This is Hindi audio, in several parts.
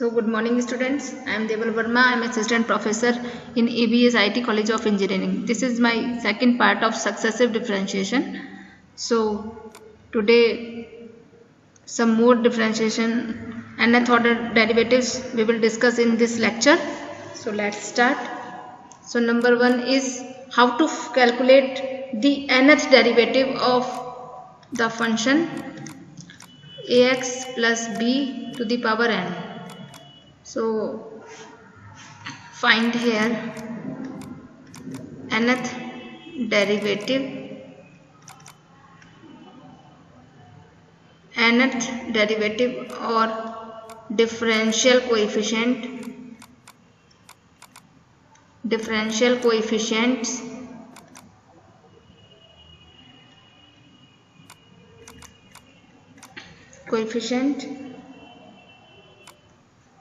So good morning students, I am Deval Verma. I am assistant professor in ABS IT College of Engineering. This is my second part of successive differentiation. So today some more differentiation and nth order derivatives we will discuss in this lecture. So let's start. So number one is how to calculate the nth derivative of the function ax plus b to the power n. So find here nth derivative or differential coefficients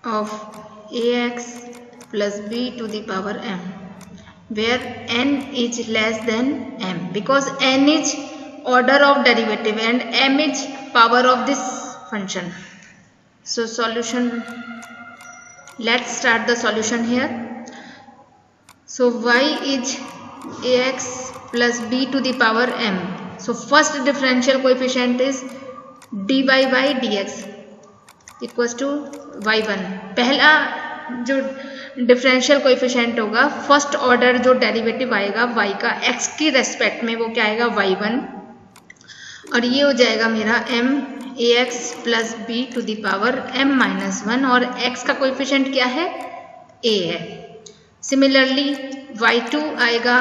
of ax plus b to the power m, where n is less than m, because n is order of derivative and m is power of this function. So solution, let's start the solution here. So y is ax plus b to the power m. So first differential coefficient is dy by dx equals to y1. पहला जो डिफरेंशियल कोएफिशिएंट होगा, फर्स्ट ऑर्डर जो डेरिवेटिव आएगा y का x की रेस्पेक्ट में, वो क्या आएगा y1, और ये हो जाएगा मेरा m ax plus b to the power m minus 1, और x का कोएफिशिएंट क्या है, a है. सिमिलरली y2 आएगा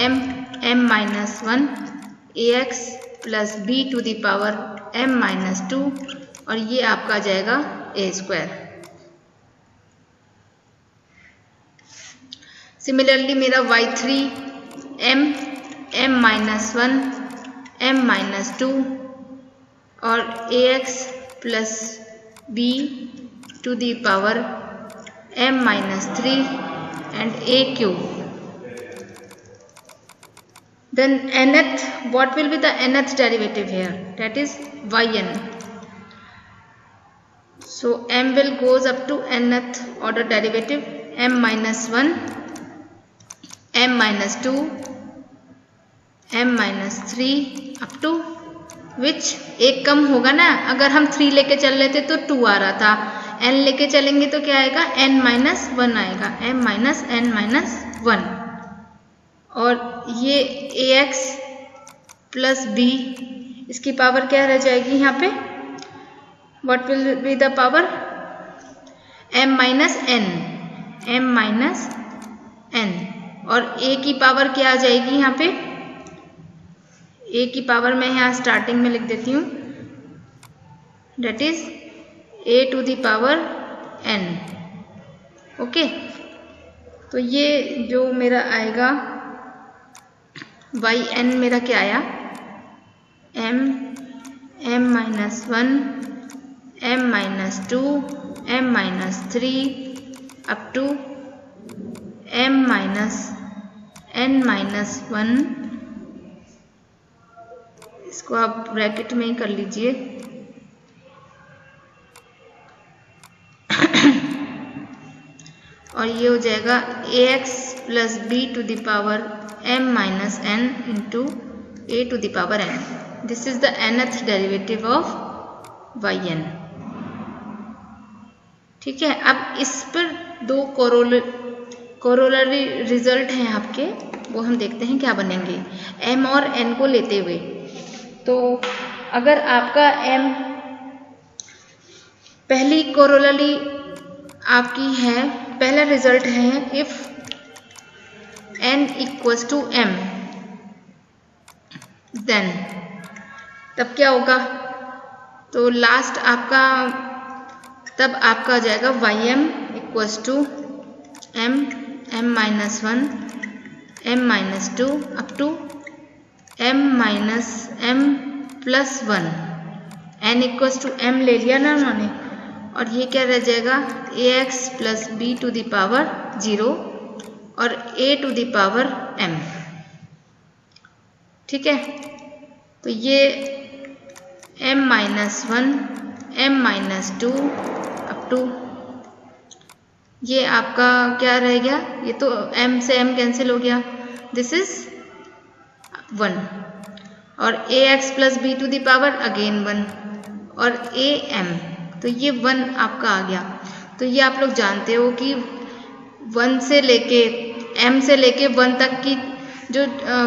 m minus 1 ax plus b to the power m minus 2, और ये आपका जाएगा a स्क्वायर. सिमिलरली मेरा y3 m minus 1 m minus 2 और ax plus b to the power m minus 3 and a cube. Then nth, what will be the nth derivative here? That is yn. So m will goes up to nth order derivative, m minus 1, m minus 2, m minus 3 up to which एक कम होगा ना, अगर हम 3 लेके चल रहे थे तो 2 आ रहा था, n लेके चलेंगे तो क्या आएगा, n माइनस 1 आएगा, m माइनस n माइनस 1. और ये ax प्लस b, इसकी पावर क्या रह जाएगी यहाँ पे, what will be the power, m minus n, और a की पावर क्या आ जाएगी यहाँ पे, a की पावर मैं यहाँ स्टार्टिंग में लिख देती हूँ, that is a to the power n. Okay, तो ये जो मेरा आएगा yn मेरा क्या आया, m minus 1 m minus 2 m minus 3 up to m minus n minus 1. इसको आप ब्रैकेट में ही कर लीजिए. और ये हो जाएगा ax plus b to the power m minus n into a to the power n. This is the nth derivative of yn. ठीक है, अब इस पर दो कोरोलरी रिजल्ट हैं आपके, वो हम देखते हैं क्या बनेंगे m और n को लेते हुए. तो अगर आपका m, पहली कोरोलरी आपकी है, पहला रिजल्ट है if n equals to m, then तब क्या होगा, तो लास्ट आपका, तब आपका आ जाएगा ym equals to m minus 1 m minus 2 up to m minus m plus 1. n equals to m ले लिया ना उन्होंने, और ये क्या रह जाएगा, ax plus b to the power 0 और a to the power m. ठीक है, तो ये m-1 m-2 up to ये आपका क्या रह गया, ये तो m से m कैंसिल हो गया, दिस इज 1 और ax plus B to the power again 1 और am, तो ये 1 आपका आ गया। तो ये आप लोग जानते हो कि 1 से लेके m से लेके 1 तक की जो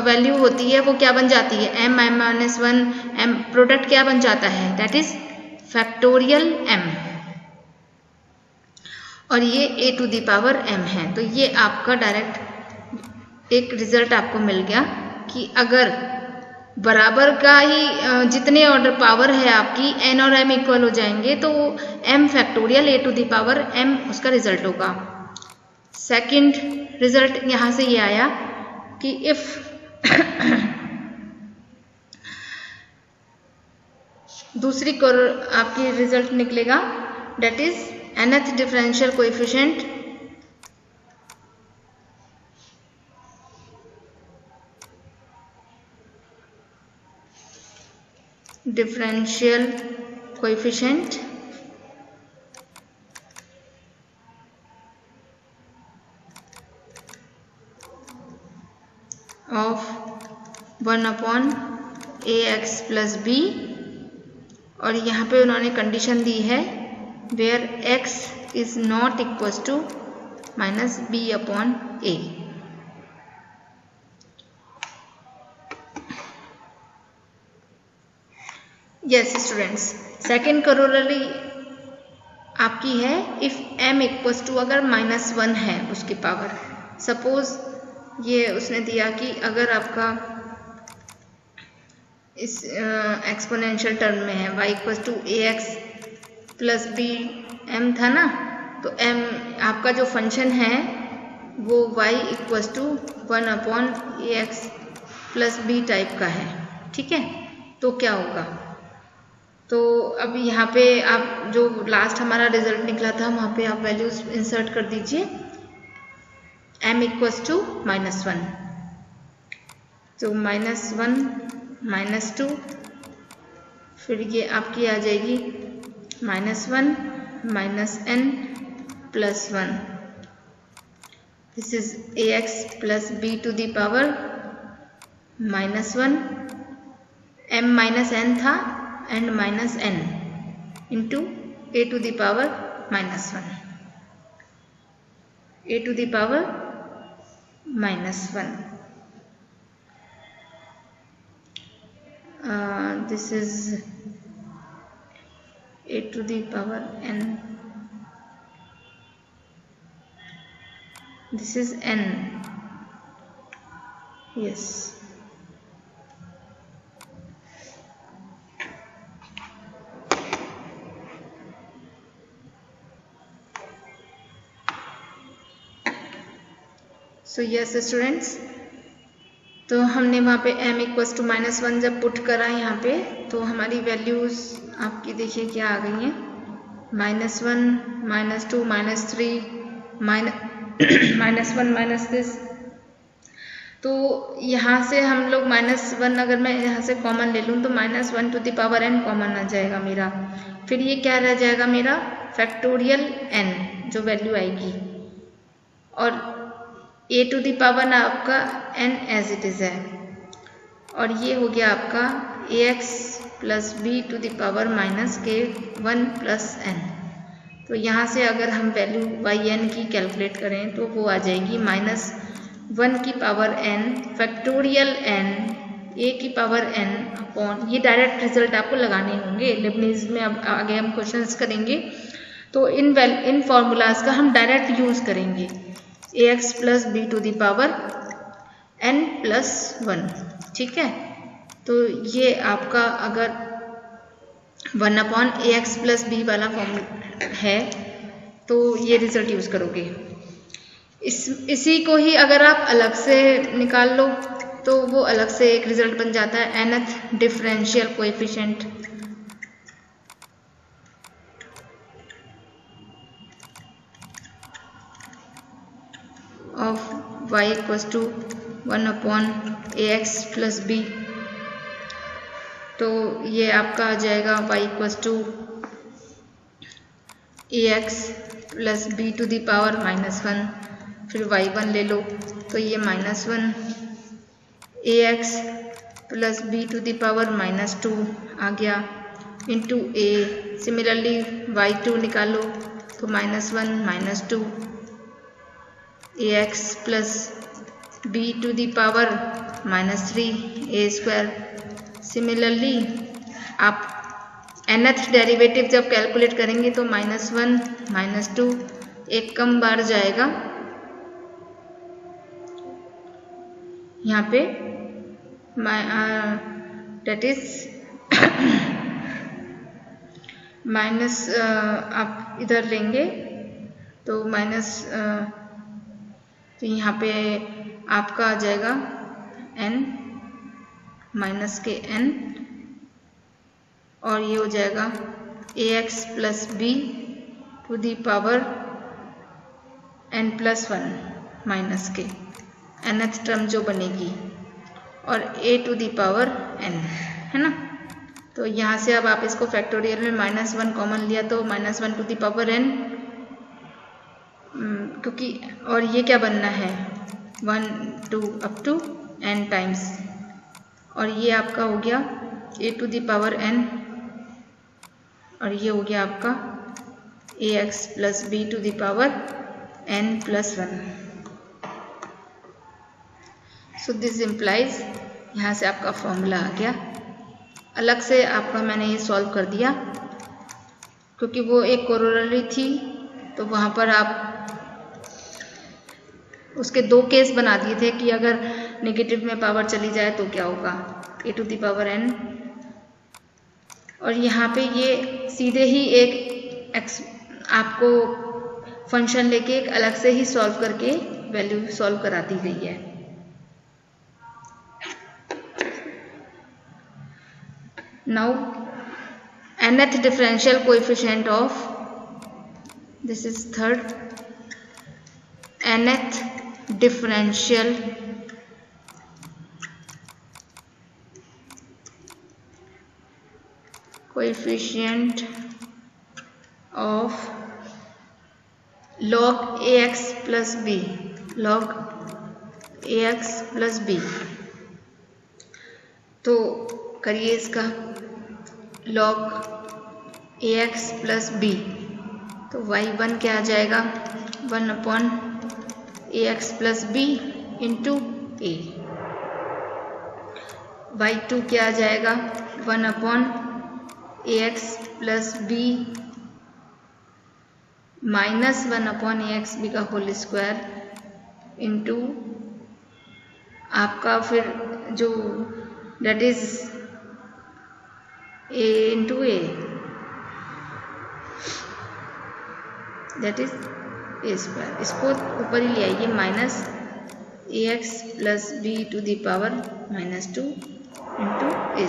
वैल्यू होती है वो क्या बन जाती है, m माइनस 1 m, प्रोडक्ट क्या बन जाता है, दैट इज फैक्टोरियल m, और ये a to the power m है। तो ये आपका डायरेक्ट एक रिजल्ट आपको मिल गया कि अगर बराबर का ही जितने ऑर्डर पावर है आपकी n और m इक्वल हो जाएंगे तो m factorial a to the power m उसका रिजल्ट होगा। सेकंड रिजल्ट यहाँ से ये आया कि इफ दूसरी आपकी रिजल्ट निकलेगा, that is nth differential coefficient of 1/ax plus B, और यहाँ पे उन्होंने कंडीशन दी है where x is not equal to minus B upon A. Yes students, second corollary आपकी है इफ m इक्वल टू अगर -1 है उसकी पावर, सपोज ये उसने दिया कि अगर आपका इस एक्सपोनेंशियल टर्म में है y equal to ax plus B m था ना, तो m आपका जो फंक्शन है वो y equal to 1/ax plus B type का है, ठीक है। तो क्या होगा, तो अब यहाँ पे आप जो लास्ट हमारा रिजल्ट निकला था वहाँ पे आप वैल्यूज इंसर्ट कर दीजिए, m इक्वल टू -1, तो -1 -2, फिर ये आपकी आ जाएगी -1 -n plus 1, this is ax plus b to the power -1, m minus n था and -n into a to the power -1, a to the power -1, this is a to the power n, this is n, yes, so yes students, तो हमने वहाँ पे m इक्वल टू -1 जब पुट करा यहाँ पे, तो हमारी वैल्यूज आपकी देखिए क्या आ गई हैं, -1 -2 -3 -1 माइनस दिस, तो यहाँ से हम लोग -1 अगर मैं यहाँ से कॉमन ले लूँ तो -1 to the power n common आ जाएगा मेरा, फिर ये क्या रह जाएगा मेरा फैक्टोरियल n जो वैल्यू आएगी, और a टू दी पावर आपका n एज इट इज़ है, और ये हो गया आपका ax plus B to the power -k1 plus n। तो यहाँ से अगर हम वैल्यू yn की कैलकुलेट करें तो वो आ जाएगी -1 की पावर n फैक्टोरियल n a की पावर n अपॉन, ये डायरेक्ट रिजल्ट आपको लगाने होंगे लिबनीज में, अब आगे हम क्वेश्चंस करेंगे तो इन फॉर्मूलाज का हम डायरेक्ट यूज़ करेंगे, ax plus B to the power n plus 1, ठीक है। तो ये आपका अगर 1/ax प्लस बी वाला फॉर्मूला है तो ये रिजल्ट यूज़ करोगे। इसी को ही अगर आप अलग से निकाल लो तो वो अलग से एक रिजल्ट बन जाता है nth differential coefficient of y equal to 1/ax plus B, तो ये आपका आ जाएगा y equal to ax plus B to the power -1, फिर y1 ले लो तो ये -1 ax plus B to the power -2 आ गया इंटू ए। सिमिलरली y2 निकालो तो -1 -2 ax plus B to the power -3 a²। Similarly आप nth डेरिवेटिव जब कैलकुलेट करेंगे तो -1 -2 एक कम बार जाएगा यहाँ पे, डेट इज माइनस आप इधर लेंगे तो माइनस, तो यहाँ पे आपका आ जाएगा n माइनस के n और ये हो जाएगा ax plus B to the power n+1 minus के nth टर्म जो बनेगी और a to the power n, है ना। तो यहाँ से अब आप इसको फैक्टोरियल में -1 कॉमन लिया तो -1 टू दी पावर n, क्योंकि और ये क्या बनना है 1 2 अप टू n टाइम्स, और ये आपका हो गया a to the power n और ये हो गया आपका ax plus B to the power n+1। So this implies, यहाँ से आपका फॉर्मूला आ गया। अलग से आपका मैंने ये सॉल्व कर दिया क्योंकि वो एक कोरोलरी थी तो वहाँ पर आप उसके 2 केस बना दिए थे कि अगर नेगेटिव में पावर चली जाए तो क्या होगा, a to the power n। और यहाँ पे ये सीधे ही एक आपको फंक्शन लेके एक अलग से ही सॉल्व करके वैल्यू सॉल्व करा दी गई है। Now nth differential coefficient of, this is third, nth differential coefficient of log ax plus b, log ax plus b। तो करिए इसका log ax प्लस b, तो y1 क्या आ जाएगा 1/ax plus b into a, y2 क्या आ जाएगा 1/ax plus b minus 1/ax b का होल स्क्वायर इंटू आपका फिर जो that is a into a, that is a²। इसको ऊपर ही ले आइए -ax plus b to the power -2 into a²।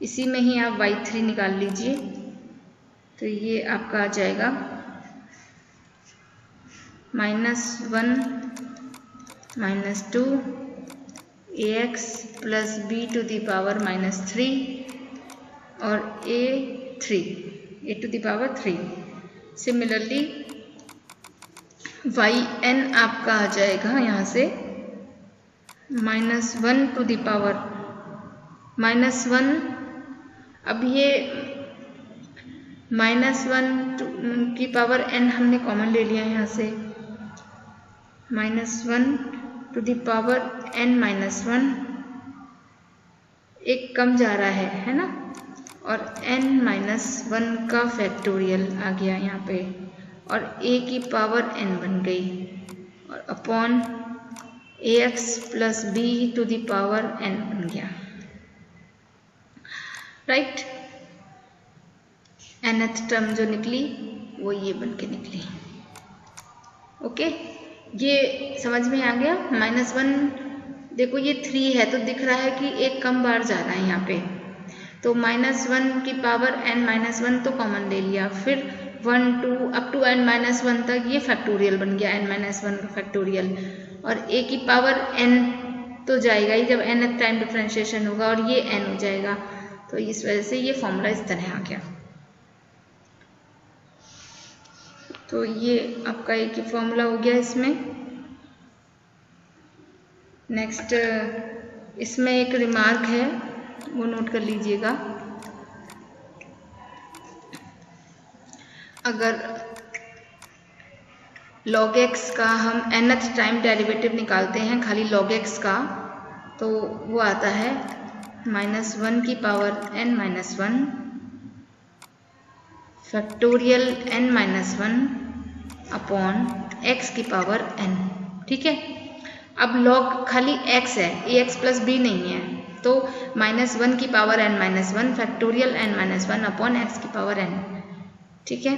इसी में ही आप y3 निकाल लीजिए तो ये आपका आ जाएगा -1 -2 ax plus b to the power -3 और a to the power 3। Similarly yn आपका आ जाएगा यहाँ से -1 टू दी पावर -1, अब ये -1 की पावर n हमने कॉमन ले लिया यहाँ से, -1 टू दी पावर n-1 एक कम जा रहा है ना, और n-1 का फैक्टोरियल आ गया यहाँ पे और a की पावर n बन गई और upon ax plus b to the power n बन गया, राइट। nth टर्म जो निकली वो ये बन के निकली। ओके, ये समझ में आ गया। -1 देखो ये 3 है तो दिख रहा है कि एक कम बार जा रहा है यहाँ पे, तो -1 की पावर n-1 तो कॉमन ले लिया, फिर 1 2 अप टू n-1 तक ये फैक्टोरियल बन गया, n-1 का फैक्टोरियल, और a की पावर n तो जाएगा ही जब nth टाइम डिफ्रेंशिएशन होगा और ये n हो जाएगा, तो इस वजह से ये फॉर्मूला इस तरह आ गया। तो ये आपका एक ही फॉर्मूला हो गया इसमें। नेक्स्ट इसमें एक रिमार्क है, वो नोट कर लीजिएगा। अगर log x का हम nth टाइम डेरिवेटिव निकालते हैं खाली log x का, तो वो आता है -1 की पावर n-1 factorial n-1 upon x की पावर n। ठीक है, अब log खाली x है, ax प्लस b नहीं है, तो -1 की पावर n-1 factorial n-1 upon x की पावर n। ठीक है,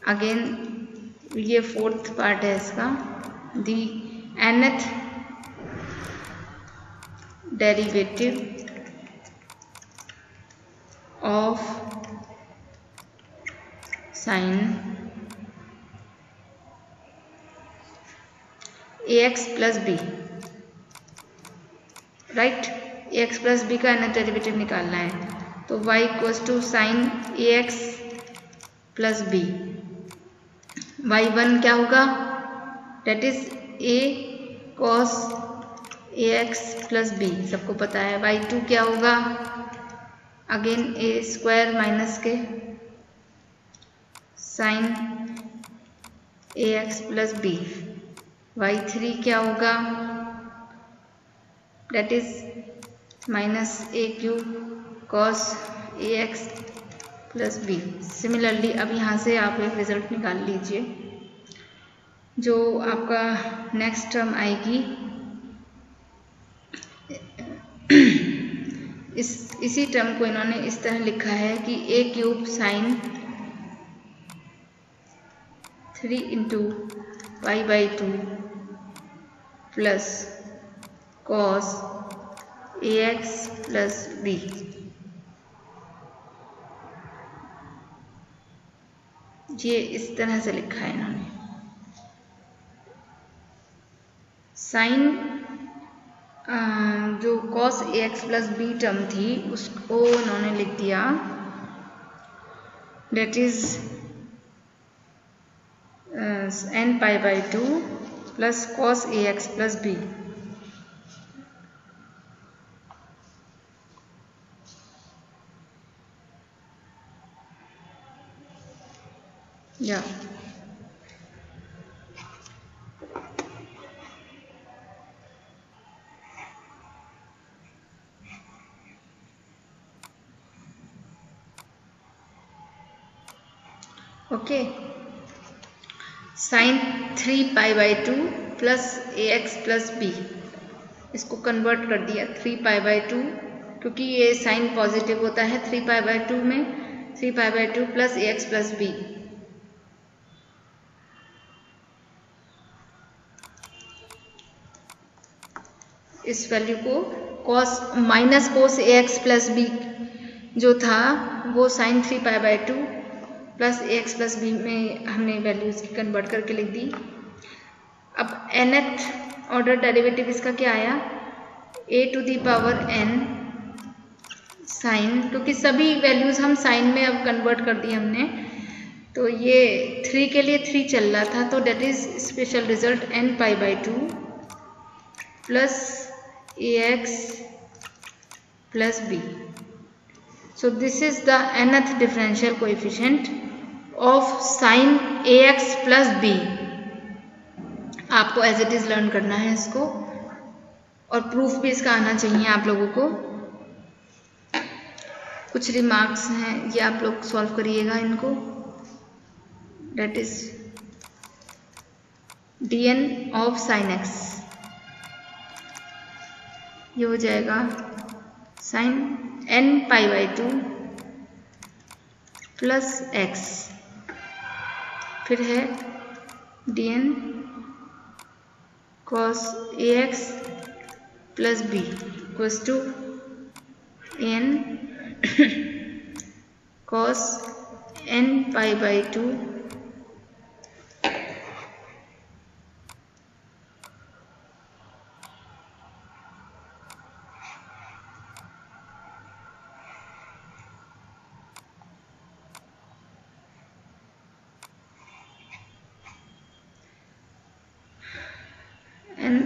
अगेन ये फोर्थ पार्ट है इसका, the nth derivative of sine ax plus b, right. ax plus b का nth डेरिवेटिव निकालना है, तो y equals to sine ax plus b। y1 क्या होगा, that is a cos ax plus b, सबको पता है। y2 क्या होगा, अगेन a स्क्वायर माइनस के sine ax plus b। y3 क्या होगा, that is minus a cube cos ax plus b। Similarly अब यहाँ से आप एक रिजल्ट निकाल लीजिए, जो आपका नेक्स्ट टर्म आएगी इसी टर्म को इन्होंने इस तरह लिखा है कि a cube sign 3 into pi by 2 plus cos ax plus b। ये इस तरह से लिखा है इन्होंने। साइन जो cos ax plus b term थी उसको इन्होंने लिख दिया, that is n pi by 2 plus cos ax plus b। या okay, sine 3 pi by 2 plus ax plus b, इसको कन्वर्ट कर दिया 3 पाई बाई 2, क्योंकि ये साइन पॉजिटिव होता है 3 पाई बाई 2 में, 3 pi by 2 plus ax plus b। इस वैल्यू को cos minus cos ax plus b जो था वो sine 3 pi by 2 plus ax plus b में हमने वैल्यूज की कन्वर्ट करके लिख दी। अब nth ऑर्डर डेरिवेटिव इसका क्या आया, a to the power n sine, क्योंकि सभी वैल्यूज हम साइन में अब कन्वर्ट कर दी हमने, तो ये 3 के लिए 3 चल रहा था, तो that is special result n pi by 2 plus ax plus b। So this is the nth differential coefficient of sin ax plus b। आपको एज इट इज लर्न करना है इसको, और प्रूफ भी इसका आना चाहिए आप लोगों को। कुछ रिमार्क्स हैं, ये आप लोग सॉल्व करिएगा इनको। That is dn of sine x, ये हो जाएगा sine n pi by 2 plus x, फिर है dn cos ax plus b equals to n cos n pi by 2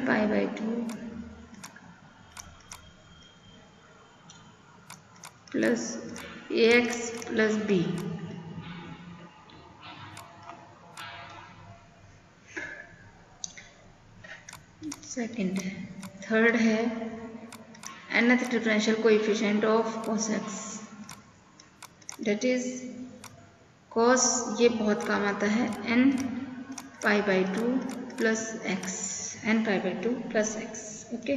n π/2 plus ax plus b। Second है। थर्ड है nth differential coefficient of cos x, that is cos, ये बहुत काम आता है, n π/2 plus x, n π/2 plus x। Okay,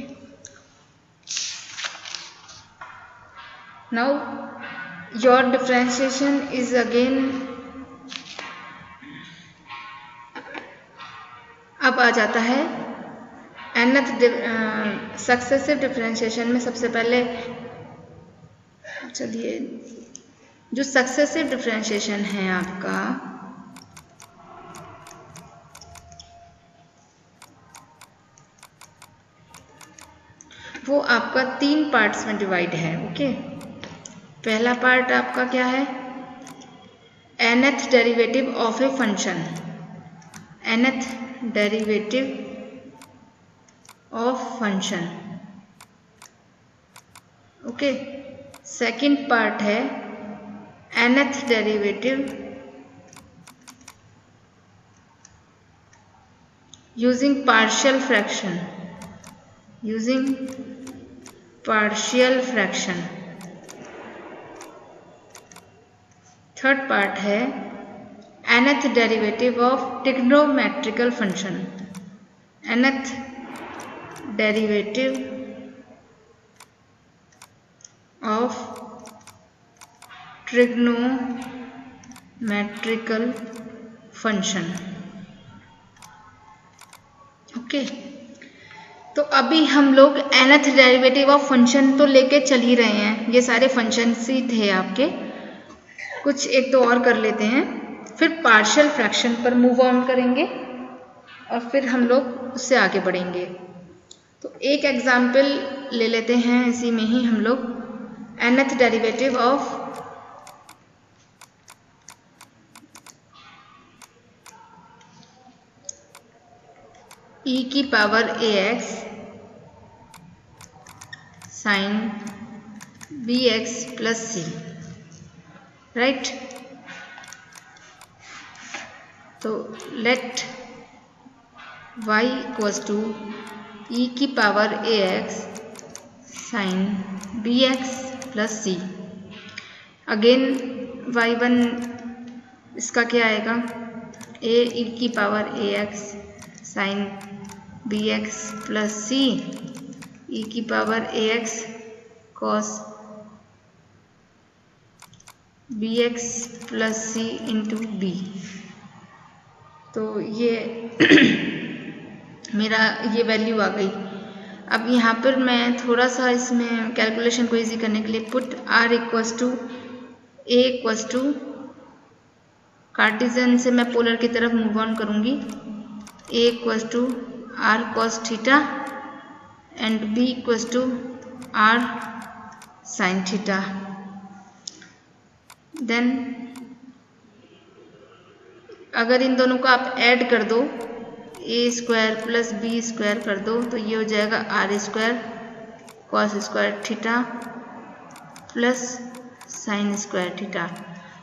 now your differentiation is again, अब आ जाता है nth सक्सेसिव डिफरेंशिएशन में। सबसे पहले चलिए, जो सक्सेसिव डिफरेंशिएशन है आपका, वो आपका 3 पार्ट्स में डिवाइड है। ओके, पहला पार्ट आपका क्या है, nth derivative of a function, nth derivative of function. Okay, second part है nth derivative using partial fraction, using partial fraction. Third part है nth derivative of trigonometrical function, nth derivative of trigonometrical function. Okay, तो अभी हम लोग nth डेरिवेटिव ऑफ फंक्शन तो लेके चल ही रहे हैं, ये सारे फंक्शंस ही थे आपके, कुछ एक तो और कर लेते हैं, फिर पार्शियल फ्रैक्शन पर मूव ऑन करेंगे और फिर हम लोग उससे आगे बढ़ेंगे। तो एक एग्जाम्पल ले लेते हैं, इसी में ही हम लोग nth डेरिवेटिव ऑफ e की power ax sign bx plus c, right. तो let y equals to e की power ax sign bx plus c। Again y1 इसका क्या आएगा, a e की power ax sign bx plus c, e की power ax cos bx plus c into b। तो ये मेरा ये वैल्यू आ गई। अब यहाँ पर मैं थोड़ा सा इसमें कैलकुलेशन को इजी करने के लिए put r equals to a equals to, Cartesian से मैं पोलर की तरफ मूव ऑन करूँगी, a equals to r cos theta and b equals to r sin theta. Then अगर इन दोनों को आप ऐड कर दो, a square plus b square कर दो, तो ये हो जाएगा r square cos square theta plus sine square theta.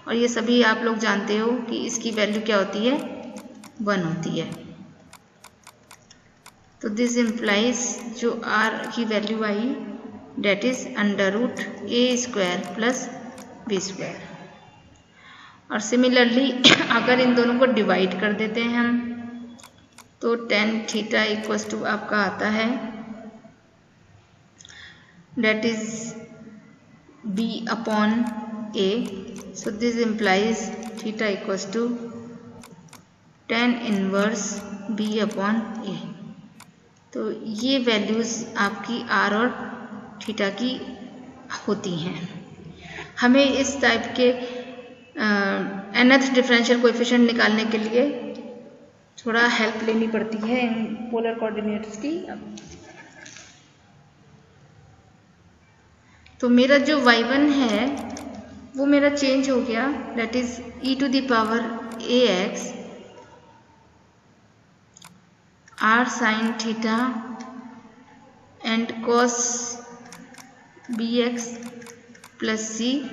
और ये सभी आप लोग जानते हो कि इसकी वैल्यू क्या होती है, 1 होती है। तो दिस इम्प्लाइज जो r की वैल्यू आई, that is under root a square plus b square. और सिमिलरली अगर इन दोनों को डिवाइड कर देते हैं हम, तो टेन थीटा इक्वल्स टू आपका आता है, that is b upon a। So this implies theta equals to tan inverse b upon a। तो ये वैल्यूज़ आपकी r और थीटा की होती हैं। हमें इस टाइप के nth डिफरेंशियल कोएफिशिएंट निकालने के लिए थोड़ा हेल्प लेनी पड़ती है इन पोलर कोऑर्डिनेट्स की। तो मेरा जो y1 है वो मेरा चेंज हो गया, that is e to the power ax r sin theta and cos bx plus c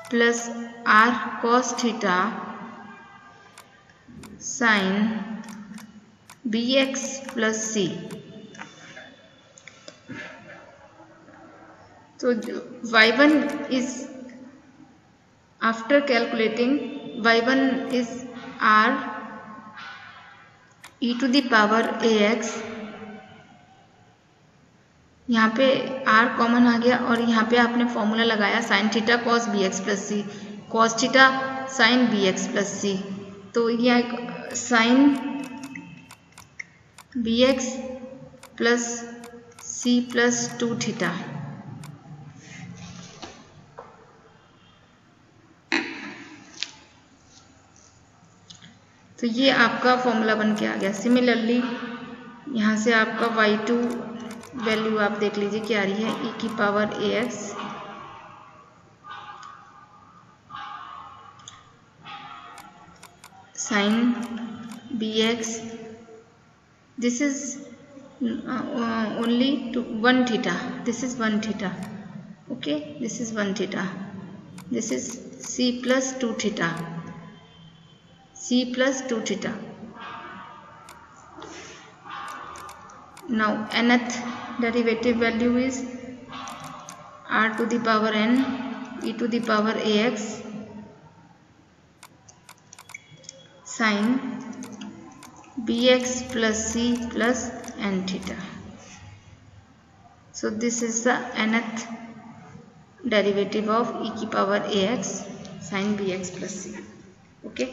plus r cos theta sin bx plus c. So y1 is, after calculating, y1 is r e to the power ax, यहाँ पे r कॉमन आ गया और यहाँ पे आपने फॉर्मूला लगाया sine theta cos B X plus C, cos theta sine B X plus C, तो यह sine B X plus C plus 2 theta. तो ये आपका फॉर्मूला बन के आ गया। सिमिलरली यहाँ से आपका y2 वैल्यू आप देख लीजिए क्या आ रही है, e की power ax sign bx, this is only 1 theta, this is 1 theta, okay, this is 1 theta, this is c plus 2 theta, c plus 2 theta. Now nth derivative value is r to the power n e to the power ax sin bx plus c plus n theta. So this is the nth derivative of e की power ax sin bx plus c. Okay.